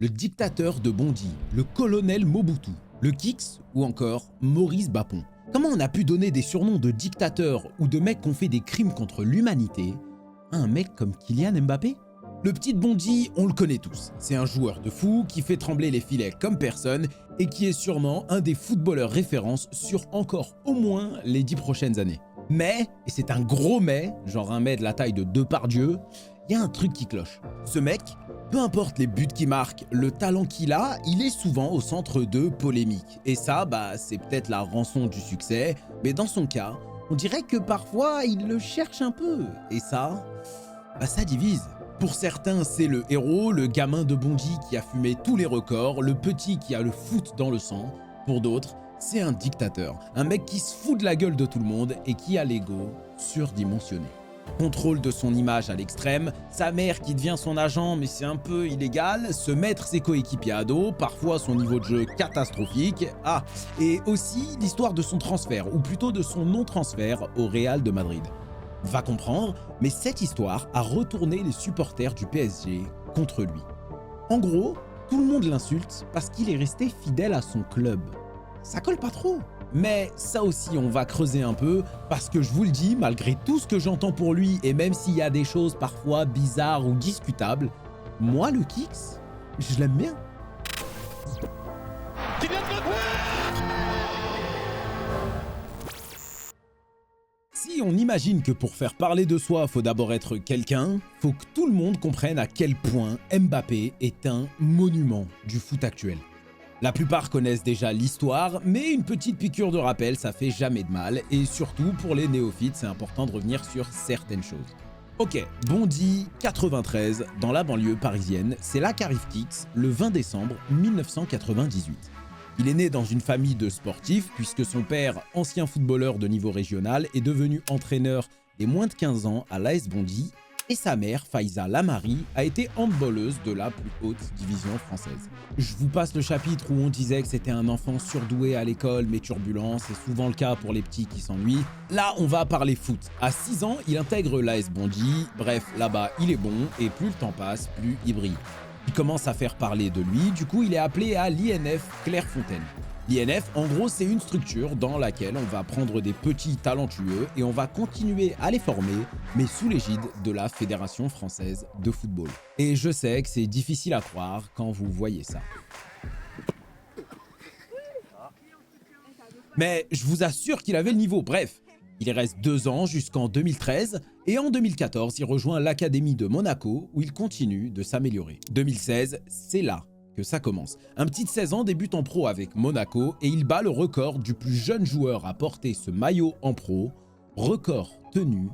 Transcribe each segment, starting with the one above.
le dictateur de Bondy, le colonel Mobutu, le Kix ou encore Maurice Bapon. Comment on a pu donner des surnoms de dictateurs ou de mecs qui ont fait des crimes contre l'humanité à un mec comme Kylian Mbappé? Le petit Bondy, on le connaît tous. C'est un joueur de fou qui fait trembler les filets comme personne et qui est sûrement un des footballeurs références sur encore au moins les 10 prochaines années. Mais, et c'est un gros mais, genre un mais de la taille de Depardieu, il y a un truc qui cloche. Ce mec, peu importe les buts qu'il marque, le talent qu'il a, il est souvent au centre de polémiques. Et ça, c'est peut-être la rançon du succès, mais dans son cas, on dirait que parfois il le cherche un peu. Et ça, ça divise. Pour certains, c'est le héros, le gamin de Bondy qui a fumé tous les records, le petit qui a le foot dans le sang. Pour d'autres, c'est un dictateur, un mec qui se fout de la gueule de tout le monde et qui a l'ego surdimensionné. Contrôle de son image à l'extrême, sa mère qui devient son agent mais c'est un peu illégal, se mettre ses coéquipiers à dos, parfois son niveau de jeu catastrophique, et aussi l'histoire de son transfert, ou plutôt de son non-transfert au Real de Madrid. Va comprendre, mais cette histoire a retourné les supporters du PSG contre lui. En gros, tout le monde l'insulte parce qu'il est resté fidèle à son club. Ça colle pas trop. Mais ça aussi, on va creuser un peu, parce que je vous le dis, malgré tout ce que j'entends pour lui, et même s'il y a des choses parfois bizarres ou discutables, moi, le Kix, je l'aime bien. Si on imagine que pour faire parler de soi, faut d'abord être quelqu'un, faut que tout le monde comprenne à quel point Mbappé est un monument du foot actuel. La plupart connaissent déjà l'histoire, mais une petite piqûre de rappel, ça fait jamais de mal, et surtout pour les néophytes, c'est important de revenir sur certaines choses. Ok, Bondy, 93, dans la banlieue parisienne, c'est là qu'arrive Kix, le 20 décembre 1998. Il est né dans une famille de sportifs, puisque son père, ancien footballeur de niveau régional, est devenu entraîneur des moins de 15 ans à l'AS Bondy, et sa mère, Faiza Lamari, a été handballeuse de la plus haute division française. Je vous passe le chapitre où on disait que c'était un enfant surdoué à l'école mais turbulent, c'est souvent le cas pour les petits qui s'ennuient. Là, on va parler foot. À 6 ans, il intègre l'AS Bondy, bref, là-bas, il est bon, et plus le temps passe, plus il brille. Il commence à faire parler de lui, du coup il est appelé à l'INF Clairefontaine. L'INF, en gros, c'est une structure dans laquelle on va prendre des petits talentueux et on va continuer à les former, mais sous l'égide de la Fédération française de football. Et je sais que c'est difficile à croire quand vous voyez ça. Mais je vous assure qu'il avait le niveau, bref. Il y reste 2 ans jusqu'en 2013 et en 2014, il rejoint l'Académie de Monaco où il continue de s'améliorer. 2016, c'est là que ça commence. Un petit de 16 ans débute en pro avec Monaco et il bat le record du plus jeune joueur à porter ce maillot en pro, record tenu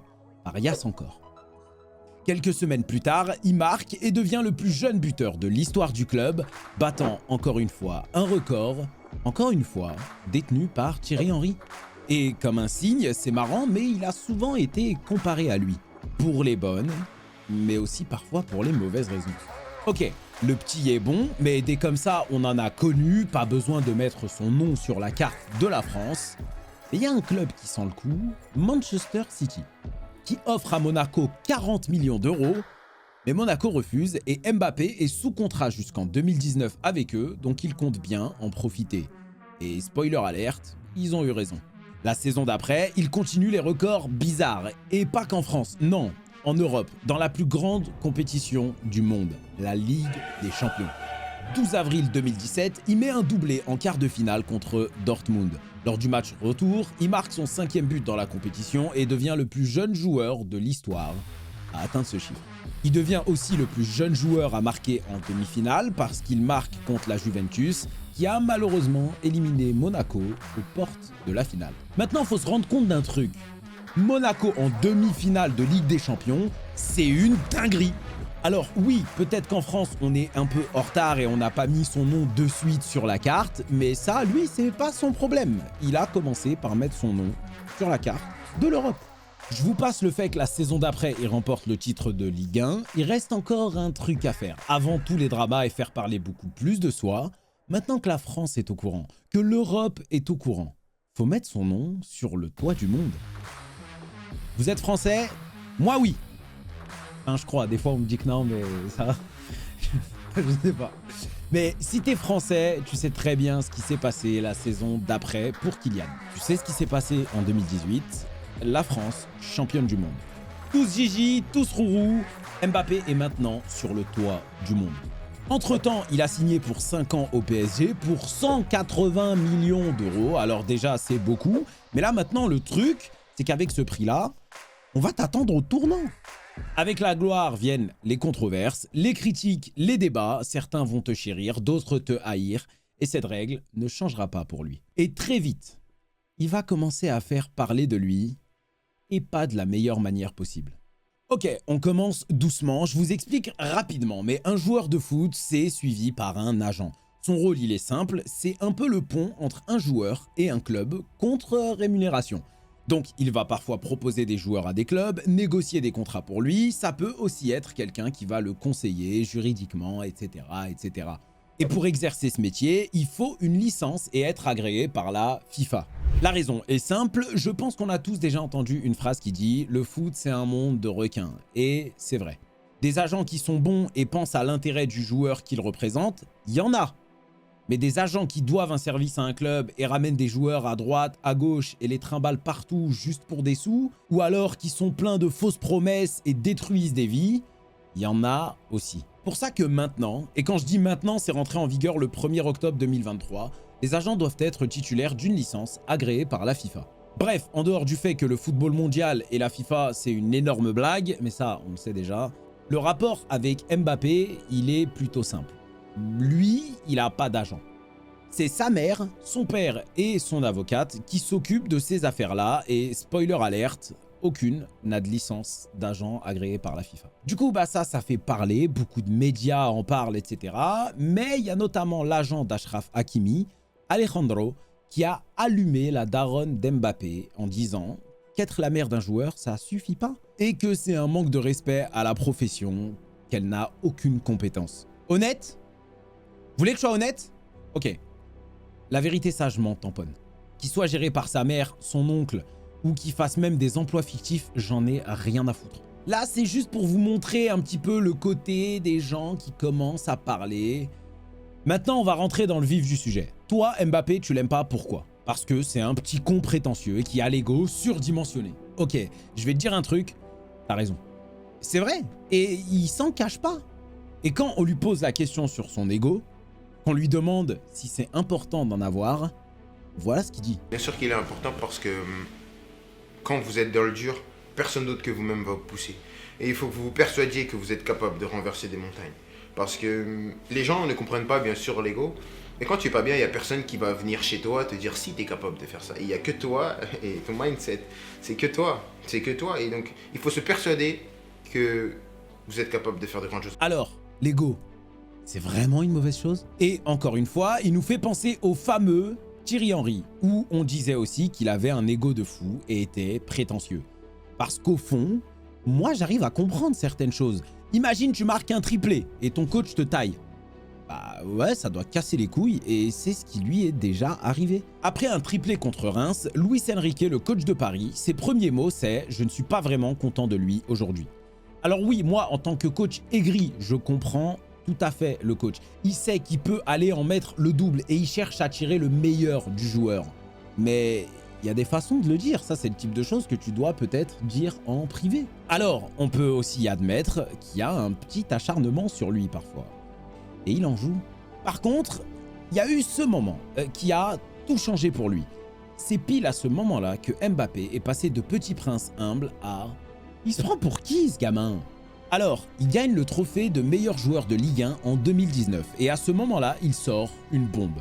par Yass encore. Quelques semaines plus tard, il marque et devient le plus jeune buteur de l'histoire du club, battant encore une fois un record, encore une fois détenu par Thierry Henry. Et comme un signe, c'est marrant, mais il a souvent été comparé à lui. Pour les bonnes, mais aussi parfois pour les mauvaises raisons. Ok, le petit est bon, mais dès comme ça, on en a connu, pas besoin de mettre son nom sur la carte de la France. Et il y a un club qui sent le coup, Manchester City, qui offre à Monaco 40 millions d'euros, mais Monaco refuse et Mbappé est sous contrat jusqu'en 2019 avec eux, donc il compte bien en profiter. Et spoiler alerte, ils ont eu raison. La saison d'après, il continue les records bizarres, et pas qu'en France, non, en Europe, dans la plus grande compétition du monde, la Ligue des Champions. 12 avril 2017, il met un doublé en quart de finale contre Dortmund. Lors du match retour, il marque son 5e but dans la compétition et devient le plus jeune joueur de l'histoire à atteindre ce chiffre. Il devient aussi le plus jeune joueur à marquer en demi-finale parce qu'il marque contre la Juventus, qui a malheureusement éliminé Monaco aux portes de la finale. Maintenant, il faut se rendre compte d'un truc. Monaco en demi-finale de Ligue des Champions, c'est une dinguerie. Alors oui, peut-être qu'en France, on est un peu en retard et on n'a pas mis son nom de suite sur la carte, mais ça, lui, c'est pas son problème. Il a commencé par mettre son nom sur la carte de l'Europe. Je vous passe le fait que la saison d'après, il remporte le titre de Ligue 1. Il reste encore un truc à faire. Avant tous les dramas et faire parler beaucoup plus de soi, maintenant que la France est au courant, que l'Europe est au courant, faut mettre son nom sur le toit du monde. Vous êtes français? Moi, oui. Enfin, je crois. Des fois, on me dit que non, mais ça... je sais pas. Mais si t'es français, tu sais très bien ce qui s'est passé la saison d'après pour Kylian. Tu sais ce qui s'est passé en 2018, la France, championne du monde. Tous Gigi, tous Rourou, Mbappé est maintenant sur le toit du monde. Entre-temps, il a signé pour 5 ans au PSG pour 180 millions d'euros. Alors déjà, c'est beaucoup. Mais là, maintenant, le truc, c'est qu'avec ce prix-là, on va t'attendre au tournant. Avec la gloire viennent les controverses, les critiques, les débats. Certains vont te chérir, d'autres te haïr. Et cette règle ne changera pas pour lui. Et très vite, il va commencer à faire parler de lui, et pas de la meilleure manière possible. Ok, on commence doucement, je vous explique rapidement, mais un joueur de foot, c'est suivi par un agent. Son rôle, il est simple, c'est un peu le pont entre un joueur et un club contre rémunération. Donc, il va parfois proposer des joueurs à des clubs, négocier des contrats pour lui, ça peut aussi être quelqu'un qui va le conseiller juridiquement, etc., etc. Et pour exercer ce métier, il faut une licence et être agréé par la FIFA. La raison est simple, je pense qu'on a tous déjà entendu une phrase qui dit « Le foot, c'est un monde de requins ». Et c'est vrai. Des agents qui sont bons et pensent à l'intérêt du joueur qu'ils représentent, il y en a. Mais des agents qui doivent un service à un club et ramènent des joueurs à droite, à gauche et les trimballent partout juste pour des sous, ou alors qui sont pleins de fausses promesses et détruisent des vies, il y en a aussi. Pour ça que maintenant, et quand je dis maintenant, c'est rentré en vigueur le 1er octobre 2023, les agents doivent être titulaires d'une licence agréée par la FIFA. Bref, en dehors du fait que le football mondial et la FIFA, c'est une énorme blague, mais ça, on le sait déjà, le rapport avec Mbappé, il est plutôt simple. Lui, il n'a pas d'agent. C'est sa mère, son père et son avocate qui s'occupent de ces affaires-là, et spoiler alerte, aucune n'a de licence d'agent agréé par la FIFA. Du coup, ça fait parler, beaucoup de médias en parlent, etc. Mais il y a notamment l'agent d'Achraf Hakimi, Alejandro, qui a allumé la daronne d'Mbappé en disant qu'être la mère d'un joueur, ça suffit pas. Et que c'est un manque de respect à la profession, qu'elle n'a aucune compétence. Honnête? Vous voulez que je sois honnête? Ok. La vérité, ça, je m'en tamponne. Qu'il soit géré par sa mère, son oncle, ou qu'il fasse même des emplois fictifs, j'en ai rien à foutre. Là, c'est juste pour vous montrer un petit peu le côté des gens qui commencent à parler. Maintenant, on va rentrer dans le vif du sujet. Toi, Mbappé, tu l'aimes pas, pourquoi? Parce que c'est un petit con prétentieux qui a l'ego surdimensionné. Ok, je vais te dire un truc, t'as raison. C'est vrai, et il s'en cache pas. Et quand on lui pose la question sur son ego, qu'on lui demande si c'est important d'en avoir, voilà ce qu'il dit. Bien sûr qu'il est important parce que quand vous êtes dans le dur, personne d'autre que vous-même va vous pousser. Et il faut que vous vous persuadiez que vous êtes capable de renverser des montagnes. Parce que les gens ne comprennent pas bien sûr l'ego. Et quand tu es pas bien, il n'y a personne qui va venir chez toi te dire si tu es capable de faire ça. Il n'y a que toi et ton mindset. C'est que toi. C'est que toi. Et donc, il faut se persuader que vous êtes capable de faire de grandes choses. Alors, l'ego, c'est vraiment une mauvaise chose? Et encore une fois, il nous fait penser au fameux Thierry Henry, où on disait aussi qu'il avait un ego de fou et était prétentieux. Parce qu'au fond, moi j'arrive à comprendre certaines choses. Imagine tu marques un triplé et ton coach te taille. Bah ouais, ça doit casser les couilles et c'est ce qui lui est déjà arrivé. Après un triplé contre Reims, Luis Enrique, le coach de Paris, ses premiers mots c'est « Je ne suis pas vraiment content de lui aujourd'hui ». Alors oui, moi en tant que coach aigri, je comprends tout à fait le coach. Il sait qu'il peut aller en mettre le double et il cherche à tirer le meilleur du joueur. Mais il y a des façons de le dire, ça c'est le type de choses que tu dois peut-être dire en privé. Alors, on peut aussi admettre qu'il y a un petit acharnement sur lui parfois. Et il en joue. Par contre, il y a eu ce moment qui a tout changé pour lui. C'est pile à ce moment-là que Mbappé est passé de petit prince humble à... Il se prend pour qui ce gamin? Alors, il gagne le trophée de meilleur joueur de Ligue 1 en 2019 et à ce moment-là, il sort une bombe.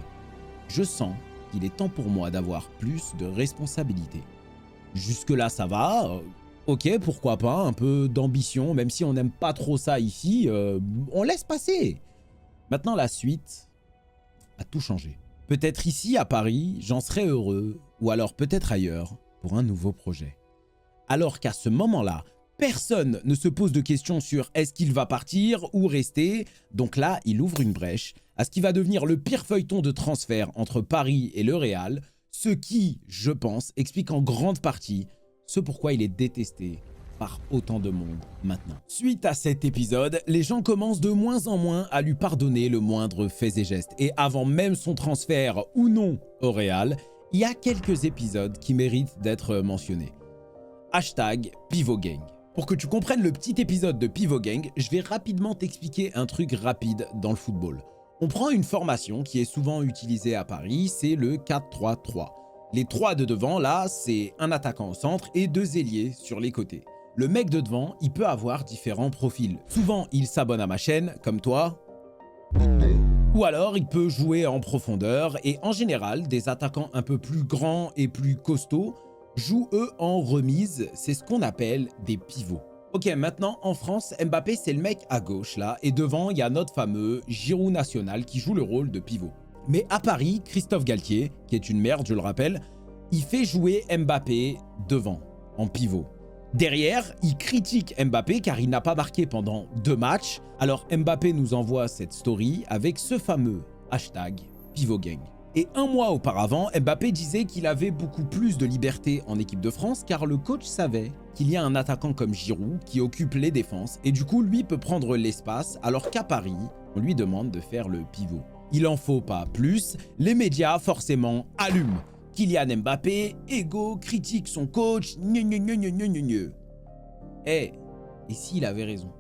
Je sens qu'il est temps pour moi d'avoir plus de responsabilités. Jusque-là, ça va. Ok, pourquoi pas, un peu d'ambition, même si on n'aime pas trop ça ici, on laisse passer. Maintenant, la suite a tout changé. Peut-être ici, à Paris, j'en serais heureux, ou alors peut-être ailleurs, pour un nouveau projet. Alors qu'à ce moment-là, personne ne se pose de questions sur est-ce qu'il va partir ou rester. Donc là, il ouvre une brèche à ce qui va devenir le pire feuilleton de transfert entre Paris et le Real, ce qui, je pense, explique en grande partie ce pourquoi il est détesté par autant de monde maintenant. Suite à cet épisode, les gens commencent de moins en moins à lui pardonner le moindre fait et geste. Et avant même son transfert ou non au Real, il y a quelques épisodes qui méritent d'être mentionnés. Hashtag Pivot Gang. Pour que tu comprennes le petit épisode de Pivot Gang, je vais rapidement t'expliquer un truc rapide dans le football. On prend une formation qui est souvent utilisée à Paris, c'est le 4-3-3. Les trois de devant, là, c'est un attaquant au centre et deux ailiers sur les côtés. Le mec de devant, il peut avoir différents profils. Souvent, il s'abonne à ma chaîne, comme toi. Ou alors, il peut jouer en profondeur et en général, des attaquants un peu plus grands et plus costauds jouent eux en remise, c'est ce qu'on appelle des pivots. Ok, maintenant en France, Mbappé c'est le mec à gauche là, et devant il y a notre fameux Giroud national qui joue le rôle de pivot. Mais à Paris, Christophe Galtier, qui est une merde je le rappelle, il fait jouer Mbappé devant, en pivot. Derrière, il critique Mbappé car il n'a pas marqué pendant 2 matchs, alors Mbappé nous envoie cette story avec ce fameux hashtag PivotGang. Et un mois auparavant, Mbappé disait qu'il avait beaucoup plus de liberté en équipe de France car le coach savait qu'il y a un attaquant comme Giroud qui occupe les défenses et du coup lui peut prendre l'espace alors qu'à Paris, on lui demande de faire le pivot. Il en faut pas plus, les médias forcément allument. Kylian Mbappé, égo, critique son coach, et s'il avait raison?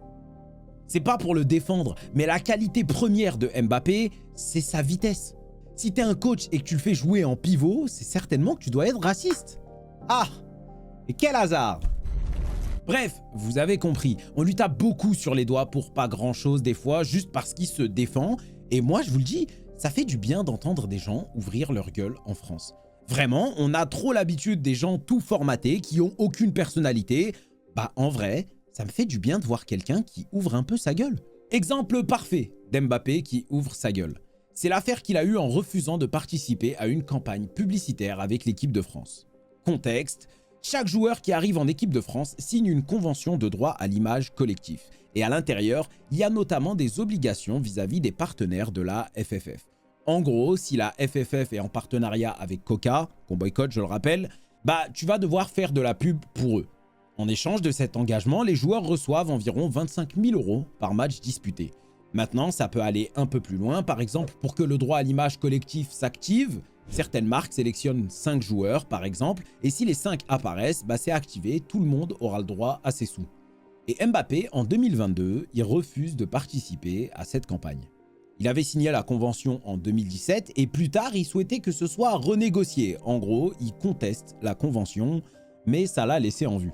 C'est pas pour le défendre, mais la qualité première de Mbappé, c'est sa vitesse. Si t'es un coach et que tu le fais jouer en pivot, c'est certainement que tu dois être raciste. Ah, et quel hasard! Bref, vous avez compris, on lui tape beaucoup sur les doigts pour pas grand chose des fois, juste parce qu'il se défend. Et moi, je vous le dis, ça fait du bien d'entendre des gens ouvrir leur gueule en France. Vraiment, on a trop l'habitude des gens tout formatés, qui ont aucune personnalité. Bah en vrai, ça me fait du bien de voir quelqu'un qui ouvre un peu sa gueule. Exemple parfait d'Mbappé qui ouvre sa gueule. C'est l'affaire qu'il a eue en refusant de participer à une campagne publicitaire avec l'équipe de France. Contexte, chaque joueur qui arrive en équipe de France signe une convention de droit à l'image collectif. Et à l'intérieur, il y a notamment des obligations vis-à-vis des partenaires de la FFF. En gros, si la FFF est en partenariat avec Coca, qu'on boycotte je le rappelle, bah tu vas devoir faire de la pub pour eux. En échange de cet engagement, les joueurs reçoivent environ 25 000 € par match disputé. Maintenant, ça peut aller un peu plus loin. Par exemple, pour que le droit à l'image collectif s'active, certaines marques sélectionnent 5 joueurs, par exemple, et si les 5 apparaissent, bah c'est activé, tout le monde aura le droit à ses sous. Et Mbappé, en 2022, il refuse de participer à cette campagne. Il avait signé la convention en 2017 et plus tard, il souhaitait que ce soit renégocié. En gros, il conteste la convention, mais ça l'a laissé en vue.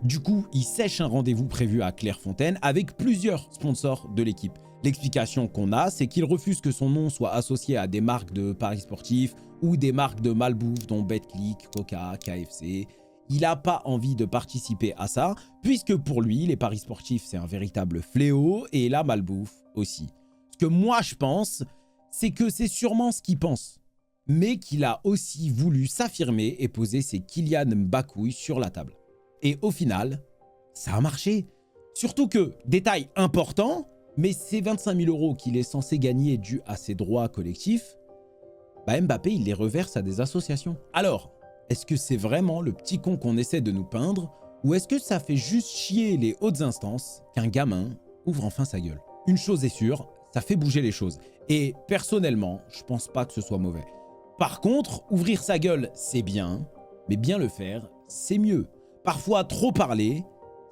Du coup, il sèche un rendez-vous prévu à Clairefontaine avec plusieurs sponsors de l'équipe. L'explication qu'on a, c'est qu'il refuse que son nom soit associé à des marques de paris sportifs ou des marques de malbouffe dont Betclic, Coca, KFC. Il n'a pas envie de participer à ça, puisque pour lui, les paris sportifs, c'est un véritable fléau et la malbouffe aussi. Ce que moi je pense, c'est que c'est sûrement ce qu'il pense, mais qu'il a aussi voulu s'affirmer et poser ses Kylian Mbappé sur la table. Et au final, ça a marché. Surtout que, détail important, mais ces 25 000 € qu'il est censé gagner dû à ses droits collectifs, bah Mbappé, il les reverse à des associations. Alors, est-ce que c'est vraiment le petit con qu'on essaie de nous peindre, ou est-ce que ça fait juste chier les hautes instances qu'un gamin ouvre enfin sa gueule? Une chose est sûre, ça fait bouger les choses. Et personnellement, je pense pas que ce soit mauvais. Par contre, ouvrir sa gueule, c'est bien, mais bien le faire, c'est mieux. Parfois, trop parler,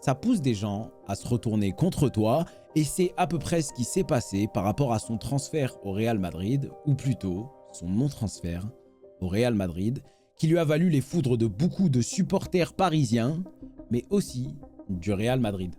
ça pousse des gens à se retourner contre toi et c'est à peu près ce qui s'est passé par rapport à son transfert au Real Madrid, ou plutôt son non-transfert au Real Madrid, qui lui a valu les foudres de beaucoup de supporters parisiens, mais aussi du Real Madrid.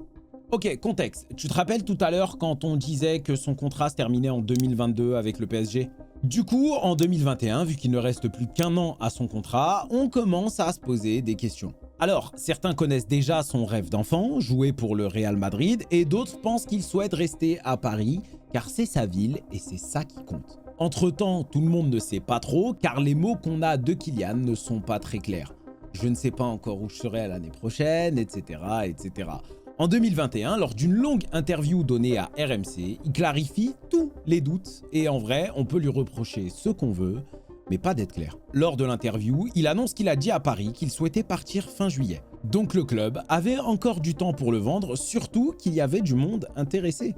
Ok, contexte. Tu te rappelles tout à l'heure quand on disait que son contrat se terminait en 2022 avec le PSG ? Du coup, en 2021, vu qu'il ne reste plus qu'1 an à son contrat, on commence à se poser des questions. Alors, certains connaissent déjà son rêve d'enfant, jouer pour le Real Madrid, et d'autres pensent qu'il souhaite rester à Paris, car c'est sa ville et c'est ça qui compte. Entre-temps, tout le monde ne sait pas trop, car les mots qu'on a de Kylian ne sont pas très clairs. Je ne sais pas encore où je serai l'année prochaine, etc., etc. En 2021, lors d'une longue interview donnée à RMC, il clarifie tous les doutes et en vrai, on peut lui reprocher ce qu'on veut, mais pas d'être clair. Lors de l'interview, il annonce qu'il a dit à Paris qu'il souhaitait partir fin juillet. Donc le club avait encore du temps pour le vendre, surtout qu'il y avait du monde intéressé.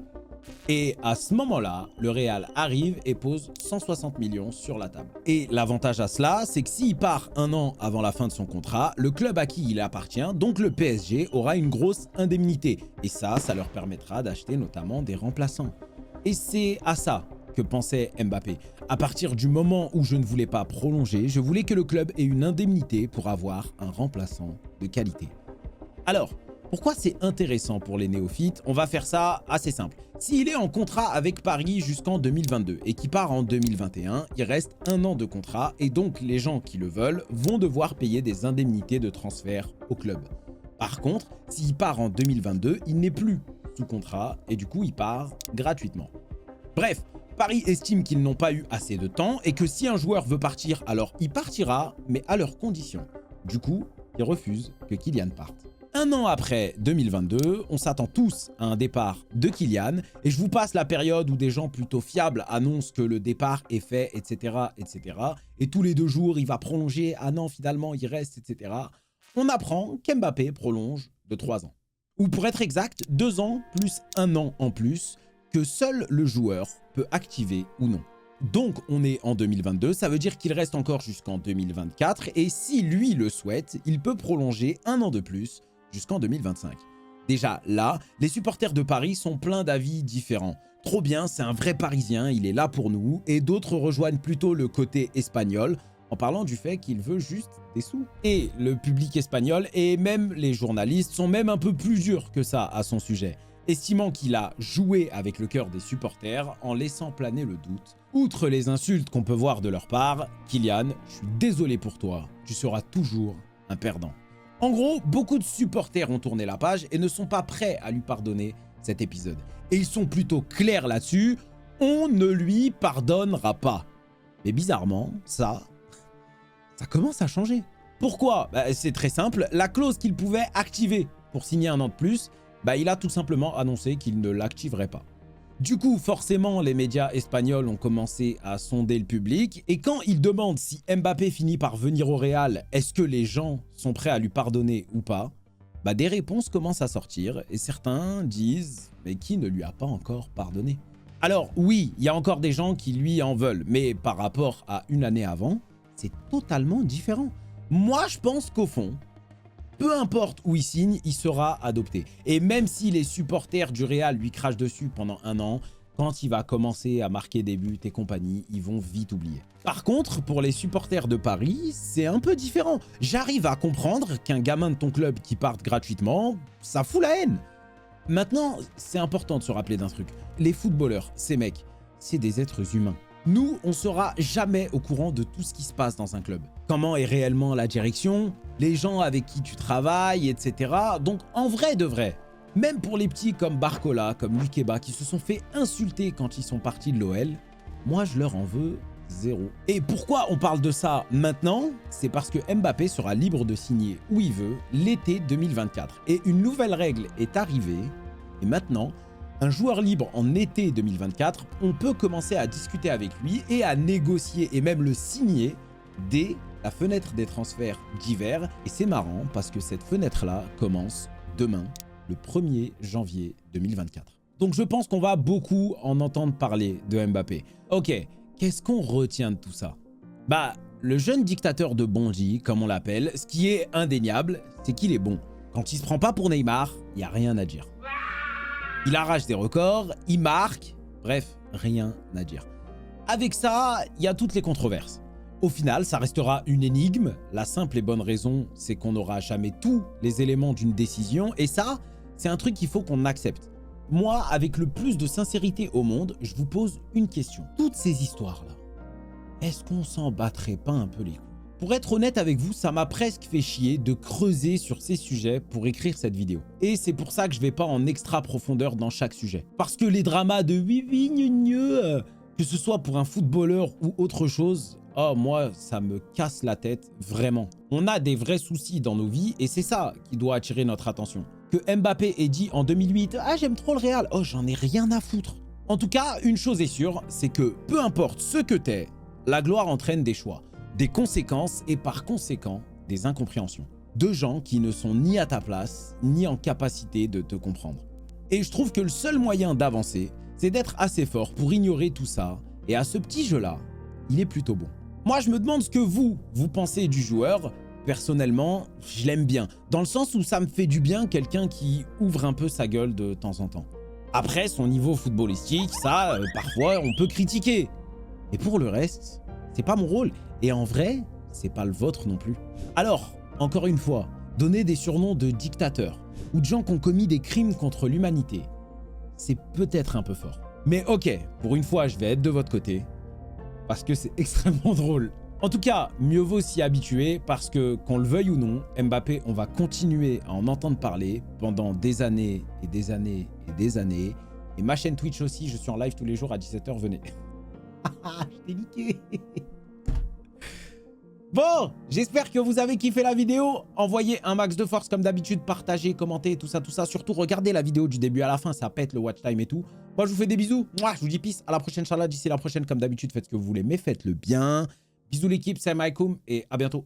Et à ce moment-là, le Real arrive et pose 160 millions sur la table. Et l'avantage à cela, c'est que s'il part un an avant la fin de son contrat, le club à qui il appartient, donc le PSG, aura une grosse indemnité. Et ça leur permettra d'acheter notamment des remplaçants. Et c'est à ça que pensait Mbappé. À partir du moment où je ne voulais pas prolonger, je voulais que le club ait une indemnité pour avoir un remplaçant de qualité. Alors, pourquoi c'est intéressant pour les néophytes? On va faire ça assez simple. S'il est en contrat avec Paris jusqu'en 2022 et qu'il part en 2021, il reste un an de contrat et donc les gens qui le veulent vont devoir payer des indemnités de transfert au club. Par contre, s'il part en 2022, il n'est plus sous contrat et du coup il part gratuitement. Bref, Paris estime qu'ils n'ont pas eu assez de temps et que si un joueur veut partir, alors il partira, mais à leurs conditions. Du coup, ils refusent que Kylian parte. Un an après 2022, on s'attend tous à un départ de Kylian et je vous passe la période où des gens plutôt fiables annoncent que le départ est fait, etc. etc. Et tous les 2 jours, il va prolonger. Ah non, finalement, il reste, etc. On apprend qu'Mbappé prolonge de 3 ans. Ou pour être exact, 2 ans plus 1 an en plus que seul le joueur peut activer ou non. Donc on est en 2022, ça veut dire qu'il reste encore jusqu'en 2024 et si lui le souhaite, il peut prolonger 1 an de plus jusqu'en 2025. Déjà là, les supporters de Paris sont pleins d'avis différents. Trop bien, c'est un vrai Parisien, il est là pour nous. Et d'autres rejoignent plutôt le côté espagnol en parlant du fait qu'il veut juste des sous. Et le public espagnol et même les journalistes sont même un peu plus durs que ça à son sujet, estimant qu'il a joué avec le cœur des supporters en laissant planer le doute. Outre les insultes qu'on peut voir de leur part, Kylian, je suis désolé pour toi, tu seras toujours un perdant. En gros, beaucoup de supporters ont tourné la page et ne sont pas prêts à lui pardonner cet épisode. Et ils sont plutôt clairs là-dessus, on ne lui pardonnera pas. Mais bizarrement, ça commence à changer. Pourquoi? C'est très simple, la clause qu'il pouvait activer pour signer 1 an de plus, il a tout simplement annoncé qu'il ne l'activerait pas. Du coup, forcément, les médias espagnols ont commencé à sonder le public et quand ils demandent si Mbappé finit par venir au Real, est-ce que les gens sont prêts à lui pardonner ou pas, des réponses commencent à sortir et certains disent « mais qui ne lui a pas encore pardonné ?» Alors oui, il y a encore des gens qui lui en veulent, mais par rapport à une année avant, c'est totalement différent. Moi, je pense qu'au fond, peu importe où il signe, il sera adopté. Et même si les supporters du Real lui crachent dessus pendant 1 an, quand il va commencer à marquer des buts et compagnie, ils vont vite oublier. Par contre, pour les supporters de Paris, c'est un peu différent. J'arrive à comprendre qu'un gamin de ton club qui parte gratuitement, ça fout la haine. Maintenant, c'est important de se rappeler d'un truc. Les footballeurs, ces mecs, c'est des êtres humains. Nous, on sera jamais au courant de tout ce qui se passe dans un club. Comment est réellement la direction, les gens avec qui tu travailles, etc. Donc, en vrai de vrai, même pour les petits comme Barcola, comme Likeba, qui se sont fait insulter quand ils sont partis de l'OL, moi, je leur en veux 0. Et pourquoi on parle de ça maintenant? C'est parce que Mbappé sera libre de signer où il veut l'été 2024. Et une nouvelle règle est arrivée, et maintenant, un joueur libre en été 2024, on peut commencer à discuter avec lui et à négocier et même le signer dès la fenêtre des transferts d'hiver. Et c'est marrant parce que cette fenêtre-là commence demain, le 1er janvier 2024. Donc je pense qu'on va beaucoup en entendre parler de Mbappé. Ok, qu'est-ce qu'on retient de tout ça? Le jeune dictateur de Bondy, comme on l'appelle, ce qui est indéniable, c'est qu'il est bon. Quand il se prend pas pour Neymar, il n'y a rien à dire. Il arrache des records, il marque, bref, rien à dire. Avec ça, il y a toutes les controverses. Au final, ça restera une énigme. La simple et bonne raison, c'est qu'on n'aura jamais tous les éléments d'une décision. Et ça, c'est un truc qu'il faut qu'on accepte. Moi, avec le plus de sincérité au monde, je vous pose une question. Toutes ces histoires-là, est-ce qu'on s'en battrait pas un peu les couilles? Pour être honnête avec vous, ça m'a presque fait chier de creuser sur ces sujets pour écrire cette vidéo. Et c'est pour ça que je vais pas en extra profondeur dans chaque sujet. Parce que les dramas de que ce soit pour un footballeur ou autre chose, oh moi, ça me casse la tête, vraiment. On a des vrais soucis dans nos vies et c'est ça qui doit attirer notre attention. Que Mbappé ait dit en 2008 « Ah, j'aime trop le Real », oh, j'en ai rien à foutre. En tout cas, une chose est sûre, c'est que peu importe ce que t'es, La gloire entraîne des choix, des conséquences et par conséquent, des incompréhensions. De gens qui ne sont ni à ta place, ni en capacité de te comprendre. Et je trouve que le seul moyen d'avancer, c'est d'être assez fort pour ignorer tout ça. Et à ce petit jeu-là, il est plutôt bon. Moi, je me demande ce que vous pensez du joueur. Personnellement, je l'aime bien. Dans le sens où ça me fait du bien quelqu'un qui ouvre un peu sa gueule de temps en temps. Après, son niveau footballistique, ça, parfois, on peut critiquer. Et pour le reste, c'est pas mon rôle. Et en vrai, c'est pas le vôtre non plus. Alors, encore une fois, donner des surnoms de dictateurs ou de gens qui ont commis des crimes contre l'humanité, c'est peut-être un peu fort. Mais ok, pour une fois, je vais être de votre côté, parce que c'est extrêmement drôle. En tout cas, mieux vaut s'y habituer, parce que, qu'on le veuille ou non, Mbappé, on va continuer à en entendre parler pendant des années et des années et des années. Et ma chaîne Twitch aussi, je suis en live tous les jours à 17 h, venez. Je t'ai niqué. Bon, j'espère que vous avez kiffé la vidéo. Envoyez un max de force comme d'habitude, partagez, commentez, tout ça, tout ça. Surtout, regardez la vidéo du début à la fin, ça pète le watch time et tout. Moi, je vous fais des bisous. Moi, je vous dis peace. À la prochaine, Inch'Allah. D'ici la prochaine, comme d'habitude, faites ce que vous voulez, mais faites-le bien. Bisous l'équipe, salam alaikum et à bientôt.